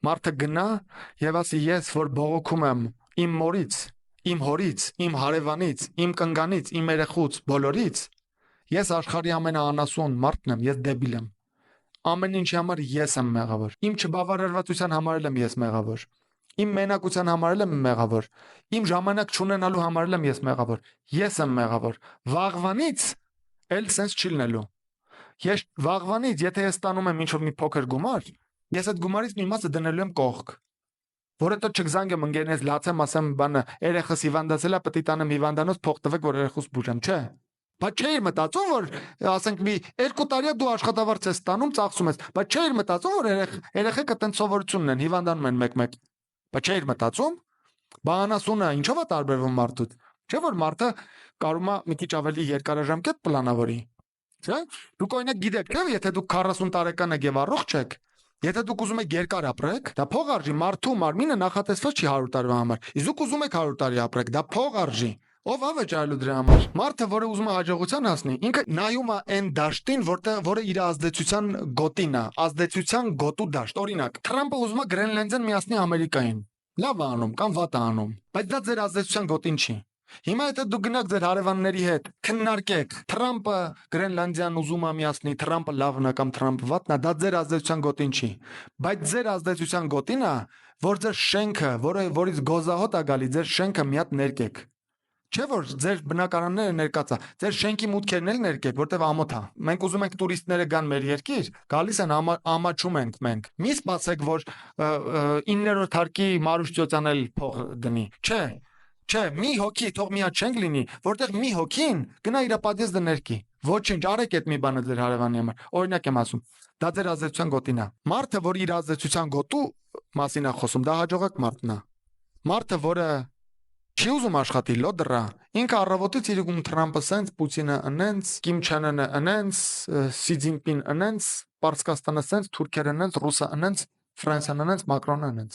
Մարդը գնա եւ ասի ես որ բողոքում եմ իմ մորից, իմ հորից, իմ հարևանից, իմ կնգանից, իմ երեխուց, բոլորից, ես աշխարհի ամենաանասուն մարդն եմ, ես դեբիլ եմ։ Ամեն ինչի համար ես եմ մեղավոր։ Իմ չբավարարվածության համար եմ ես մեղավոր։ Իմ մենակության համար եմ մեղավոր։ Իմ ժամանակ չունենալու համար եմ ես մեղավոր։ Ես եմ մեղավոր։ Վաղվանից էլ sense չի լինելու։ Ես վաղվանից, եթե ես ստանում եմ ինչ-որ մի փոքր գումար, ես այդ գումարից մի մասը դնելու եմ կողք։ Որ հետո չգզանգեմ ընկերներս լացեմ, ասեմ բանը, երեխս հիվանդացել է, պետք է տանեմ հիվանդանոց, փող տվեք, որ երեխուս բուժեմ, չէ։ Բայց չէի մտածում, որ ասենք մի 2 տարի դու աշխատավարձ ես ստանում, ծախսում ես, բայց չէի մտածում, որ երեխեքը տենց սովորություն ունեն, հիվանդանում են մեկ-մեկ։ Բայց չէի մտածում, բանասունը ինչով է տարբերվում մարդուց։ Չէ՞ որ մարդը կարում է մի քիչ ավելի երկարաժամկետ պլանավորի։ Չէ՞։ Դուք օրինակ գիտեք, չէ՞, եթե դուք 40 տարեկան եք եւ առողջ եք, եթե դուք ուզում եք երկար ապրեք, դա փող արժի, մարդու մարմինը նախատեսված չի 100 տարվա համար։ Իսկ դուք ուզում եք 100 տարի ապրեք, դա փող արժի։ Ով ավ է ճարելու դրա համար։ Մարդը, որը ուզում է հաջողության հասնի, ինքը նայում է այն դաշտին, որը իր ազդեցության գոտին է, ազդեցության գոտու դաշտ։ Օրինակ, Թրամփը ուզում է Գրենլանդիան միացնի Ամերիկային։ Լավ է անում կամ վատ է անում, բայց դա ձեր ազդեցության գոտին չի։ Հիմա եթե դուք գնաք ձեր հարևանների հետ, քննարկեք, Թրամփը Գրենլանդիան ուզում է միացնի, Թրամփը լավն է կամ Թրամփը վատն է, դա ձեր ազդեցության գոտին չի։ Բայց ձեր ազդեցության գոտին է, որ ձեր շենքը, որից գոզահոտ է գալի, ձեր շենքը մի հատ ներկեք։ Չէ՞ որ ձեր բնակարանները ներկած է, ձեր շենքի մուտքերն էլ ներկեք, որտեվ ամոթ է։ Մենք ուզում ենք տուրիստները գան մեր երկիր, գալիս են ամաչում ենք մենք։ Մի սպասեք, որ 9-րդ հարկի Մարուշ Ծոցյան էլ փող դնի։ Չէ, մի հոգի թող մի հատ չենք լինի, որտեղ մի հոգին գնա իր պատիեզը ներկի։ Ոչինչ, արեք այդ մի բանը ձեր հարևանի համար։ Օրինակ եմ ասում, դա ձեր ազդեցության գոտին է։ Մարդը, որ իր ազդեցության գոտու մասին է խոսում, դա հաջողակ մարդն է։ Մարդը, որը չի ուզում աշխատի լոդրա, ինքը առավոտից իր գում Թրամփը սենց, Պուտինը ընենց, Կիմ Չեն Ընը ընենց, Սի Ցզինպին ընենց, Պարսկաստանը սենց, թուրքերը ընենց, ռուսը ընենց, Ֆրանսիան ընենց, Մակրոնը ընենց։